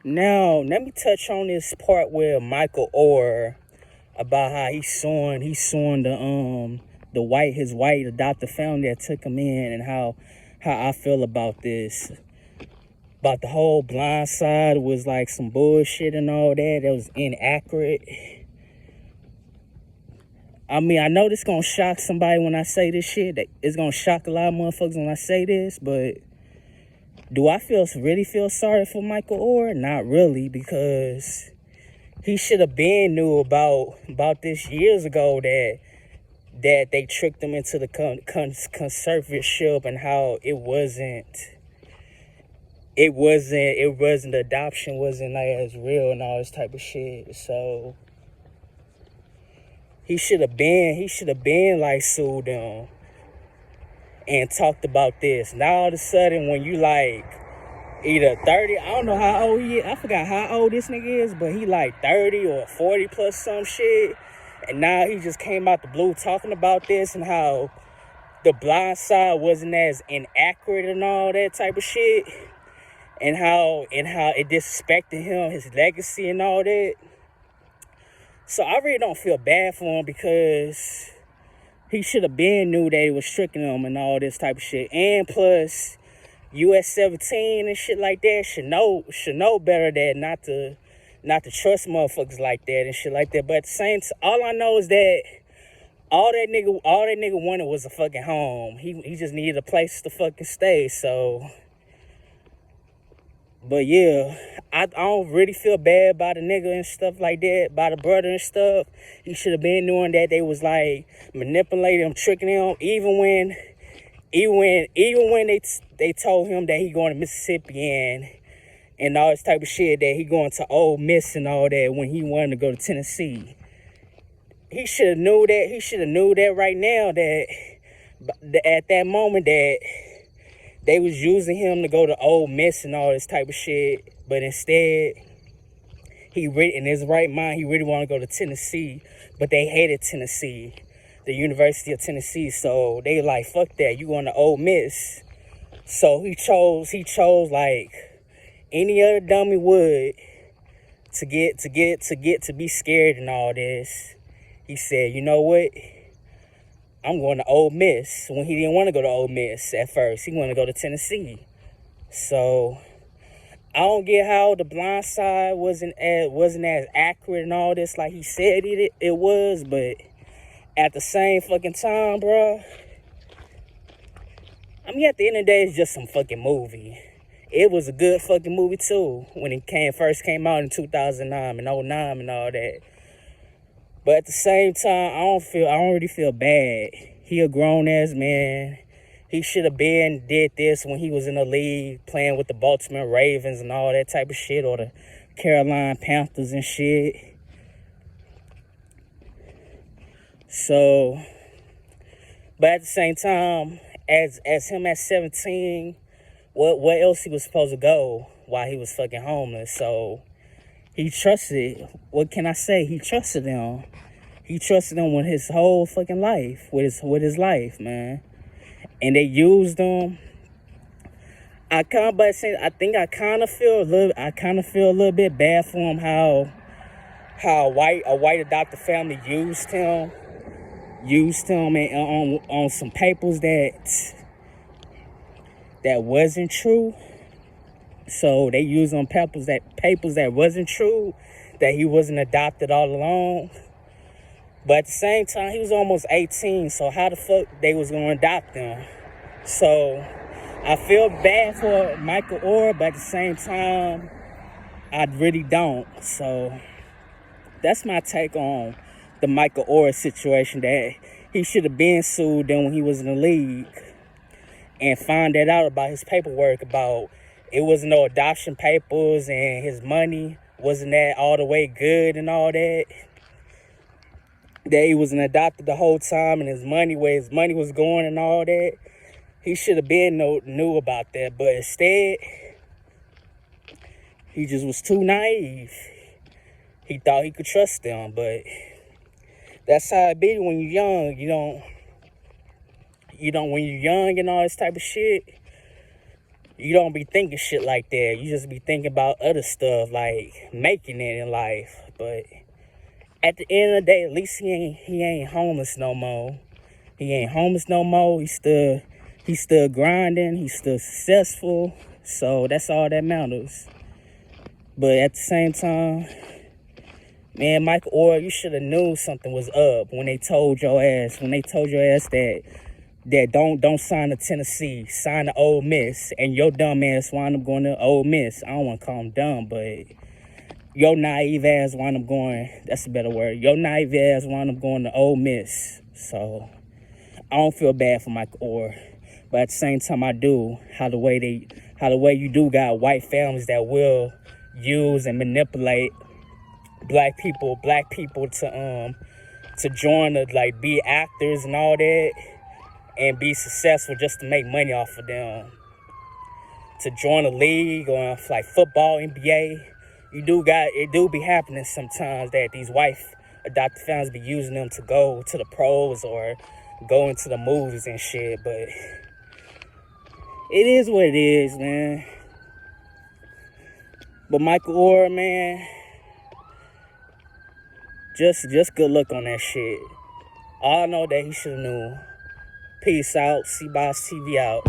Now, let me touch on this part with Michael Oher about how he's suing his white adopted family that took him in, and how I feel about this. About the whole Blind Side was like some bullshit and all that. That was inaccurate. I mean, I know this gonna shock somebody when I say this shit. It's gonna shock a lot of motherfuckers when I say this, but do I really feel sorry for Michael Oher? Not really, because he should have been knew about this years ago that they tricked him into the conservatorship, and how it wasn't the adoption wasn't like as real and all this type of shit. So he should have been like sued them and talked about this. Now all of a sudden, when you like either 30, I don't know how old he is, I forgot how old this nigga is, but he like 30 or 40 plus some shit, and now he just came out the blue talking about this, and how the Blind Side wasn't as inaccurate and all that type of shit, and how it disrespected him, his legacy and all that. So I really don't feel bad for him, because he should have been knew that he was tricking them and all this type of shit. And plus, US 17 and shit like that should know better than not to trust motherfuckers like that and shit like that. But at the same time, all I know is that all that nigga wanted was a fucking home. He just needed a place to fucking stay. So, but yeah, I don't really feel bad about the nigga and stuff like that, by the brother and stuff. He should have been knowing that they was like manipulating him, tricking him, even when they told him that he going to Mississippi and all this type of shit, that he going to Ole Miss and all that, when he wanted to go to Tennessee. He should have knew that. He should have knew that right now, that at that moment that they was using him to go to Ole Miss and all this type of shit. But instead, in his right mind, he really wanted to go to Tennessee, but they hated Tennessee, the University of Tennessee. So they like, fuck that, you going to Ole Miss. So he chose like any other dummy would to be scared and all this. He said, you know what? I'm going to Ole Miss, when he didn't want to go to Ole Miss at first. He wanted to go to Tennessee. So I don't get how the Blind Side wasn't as accurate and all this like he said it was, but at the same fucking time, bro, I mean, at the end of the day, it's just some fucking movie. It was a good fucking movie too, when it first came out in 2009 and 2009 and all that. But at the same time, I don't really feel bad. He a grown-ass man. He should have did this when he was in the league, playing with the Baltimore Ravens and all that type of shit, or the Carolina Panthers and shit. So, but at the same time, as him at 17, what else he was supposed to go while he was fucking homeless? So he trusted, what can I say? He trusted them. He trusted them with his whole fucking life, with his life, man. And they used him. I kind of feel a little bit bad for him, how a white adopted family used him and on some papers that wasn't true. So they used on papers that wasn't true, that he wasn't adopted all along. But at the same time, he was almost 18, so how the fuck they was gonna adopt him? So I feel bad for Michael Oher, but at the same time, I really don't. So that's my take on the Michael Oher situation, that he should have been sued then when he was in the league, and find that out about his paperwork, about it wasn't no adoption papers, and his money wasn't that all the way good and all that. That he wasn't adopted the whole time, and where his money was going and all that. He should have been knew about that, but instead, he just was too naive. He thought he could trust them, but that's how it be when you're young. When you're young and all this type of shit, you don't be thinking shit like that. You just be thinking about other stuff, like making it in life. But at the end of the day, at least he ain't homeless no more. He ain't homeless no more. He's still grinding. He's still successful. So that's all that matters. But at the same time, man, Michael Oher, you should have knew something was up when they told your ass that don't sign to Tennessee, sign to Ole Miss, and your dumb ass wound up going to Ole Miss. I don't want to call him dumb, but your naive ass wound up going, that's a better word, your naive ass wound up going to Ole Miss. So I don't feel bad for Michael Oher, but at the same time I do, how the way you do got white families that will use and manipulate black people to join the, like, be actors and all that and be successful just to make money off of them. To join a league or like football, NBA, it do be happening sometimes that these white adopted families be using them to go to the pros or go into the movies and shit, but it is what it is, man. But Michael Oher, man, just good luck on that shit. All I know that he should have knew. Peace out. C-Boss TV out.